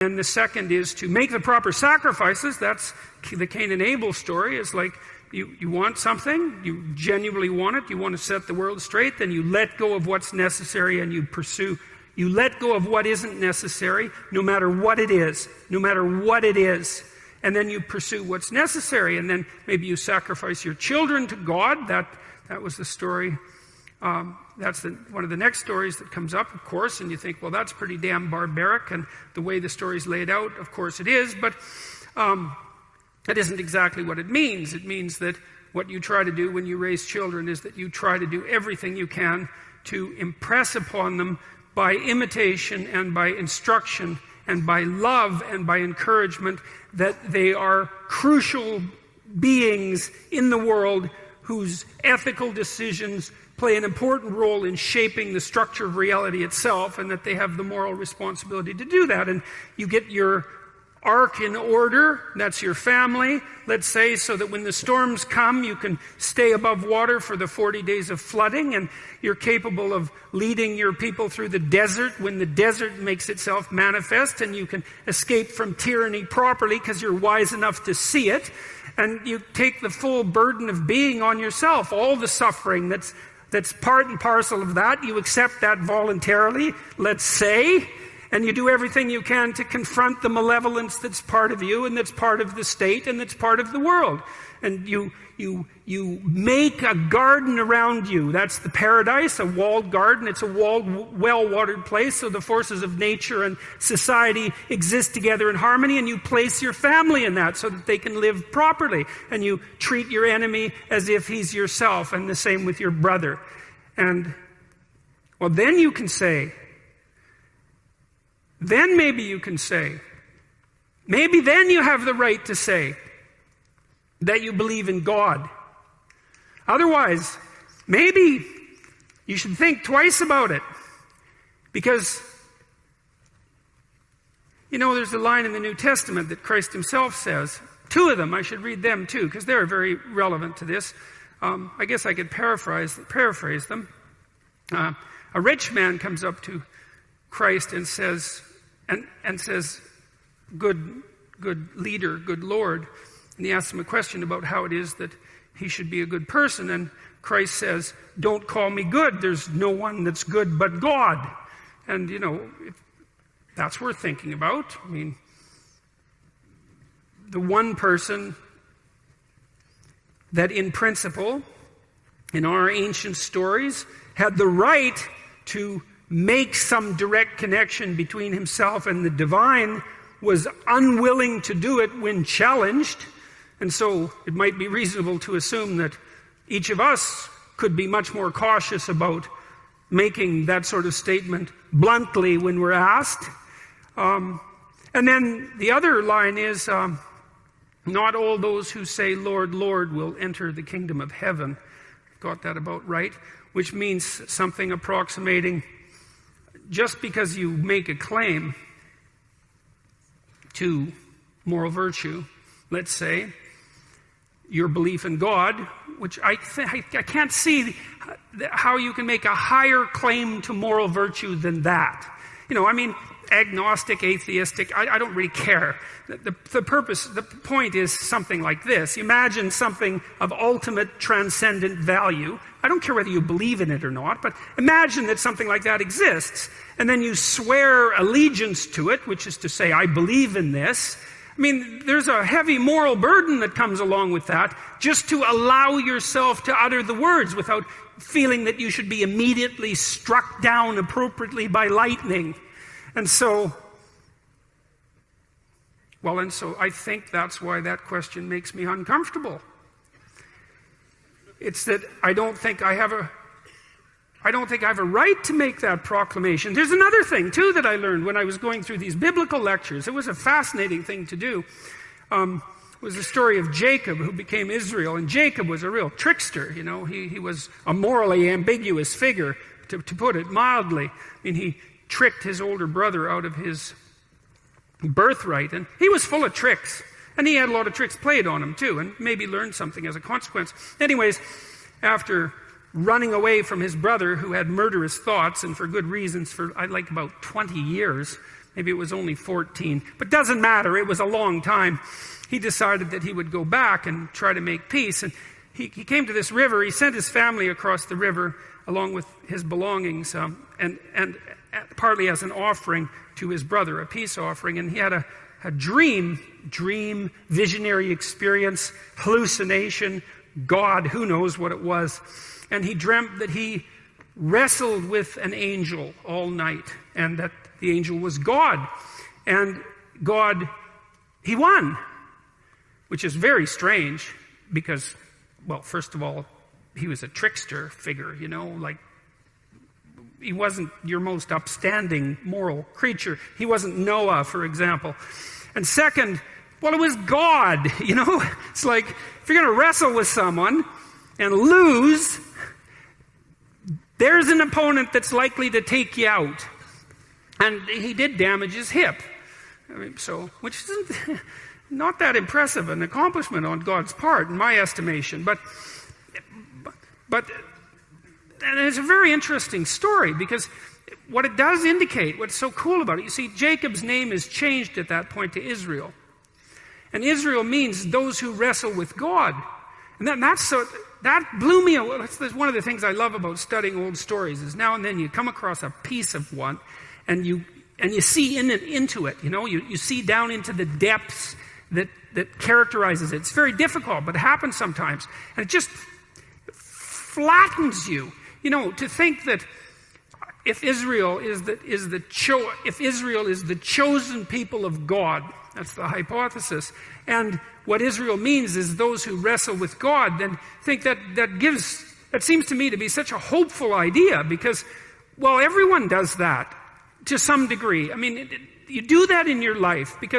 And the second is to make the proper sacrifices. That's the Cain and Abel story. It's like you want something, you genuinely want it, you want to set the world straight, then you let go of what's necessary and you pursue. You let go of what isn't necessary, no matter what it is. No matter what it is. And then you pursue what's necessary. And then maybe you sacrifice your children to God. That was the story. That's one of the next stories that comes up, of course. And you think, well, that's pretty damn barbaric. And the way the story's laid out, of course it is. But that isn't exactly what it means. It means that what you try to do when you raise children is that you try to do everything you can to impress upon them by imitation and by instruction and by love and by encouragement that they are crucial beings in the world whose ethical decisions play an important role in shaping the structure of reality itself, and that they have the moral responsibility to do that. And you get your ark in order, that's your family, let's say, so that when the storms come, you can stay above water for the 40 days of flooding, and you're capable of leading your people through the desert when the desert makes itself manifest, and you can escape from tyranny properly because you're wise enough to see it, and you take the full burden of being on yourself, all the suffering that's part and parcel of that. You accept that voluntarily, let's say, and you do everything you can to confront the malevolence that's part of you and that's part of the state and that's part of the world. And you make a garden around you. That's the paradise, a walled garden. It's a walled, well-watered place, so the forces of nature and society exist together in harmony, and you place your family in that so that they can live properly. And you treat your enemy as if he's yourself, and the same with your brother. And, well, then you can say, then maybe you can say, maybe then you have the right to say that you believe in God. Otherwise, maybe you should think twice about it. Because, there's a line in the New Testament that Christ himself says. Two of them, I should read them too, because they're very relevant to this. I guess I could paraphrase them. A rich man comes up to Christ and says, good leader, good Lord. And he asks him a question about how it is that he should be a good person. And Christ says, don't call me good. There's no one that's good but God. And, that's worth thinking about. I mean, the one person that in principle, in our ancient stories, had the right to make some direct connection between himself and the divine, was unwilling to do it when challenged. And so it might be reasonable to assume that each of us could be much more cautious about making that sort of statement bluntly when we're asked. And then the other line is, not all those who say, Lord, Lord, will enter the kingdom of heaven. Got that about right? Which means something approximating, just because you make a claim to moral virtue, let's say, your belief in God, which I can't see how you can make a higher claim to moral virtue than that. Agnostic, atheistic, I don't really care. The point is something like this. Imagine something of ultimate transcendent value. I don't care whether you believe in it or not, but imagine that something like that exists, and then you swear allegiance to it, which is to say, I believe in this. There's a heavy moral burden that comes along with that, just to allow yourself to utter the words without feeling that you should be immediately struck down appropriately by lightning. And so I think that's why that question makes me uncomfortable. It's that I don't think I have a right to make that proclamation. There's another thing, too, that I learned when I was going through these biblical lectures. It was a fascinating thing to do. It was the story of Jacob, who became Israel. And Jacob was a real trickster, He was a morally ambiguous figure, to put it mildly. He tricked his older brother out of his birthright. And he was full of tricks. And he had a lot of tricks played on him, too, and maybe learned something as a consequence. Anyways, after running away from his brother, who had murderous thoughts, and for good reasons, for about 20 years, maybe it was only 14, but doesn't matter, it was a long time. He decided that he would go back and try to make peace. And he came to this river. He sent his family across the river along with his belongings, and partly as an offering to his brother, a peace offering. And he had a dream, visionary experience, hallucination, God, who knows what it was. And he dreamt that he wrestled with an angel all night, and that the angel was God. And God, he won, which is very strange because, well, first of all, he was a trickster figure, like he wasn't your most upstanding moral creature. He wasn't Noah, for example. And second, well, it was God, It's like, if you're going to wrestle with someone and lose, there's an opponent that's likely to take you out. And he did damage his hip. Which isn't not that impressive an accomplishment on God's part, in my estimation. But and it's a very interesting story, because what it does indicate, what's so cool about it, you see, Jacob's name is changed at that point to Israel. And Israel means those who wrestle with God. And that blew me away. That's one of the things I love about studying old stories, is now and then you come across a piece of one, and you see into it. You see down into the depths that characterizes it. It's very difficult, but it happens sometimes. And it just flattens you. To think that if Israel is the chosen people of God, that's the hypothesis, and what Israel means is those who wrestle with God, then think that seems to me to be such a hopeful idea, because, well, everyone does that to some degree. I mean, you do that in your life because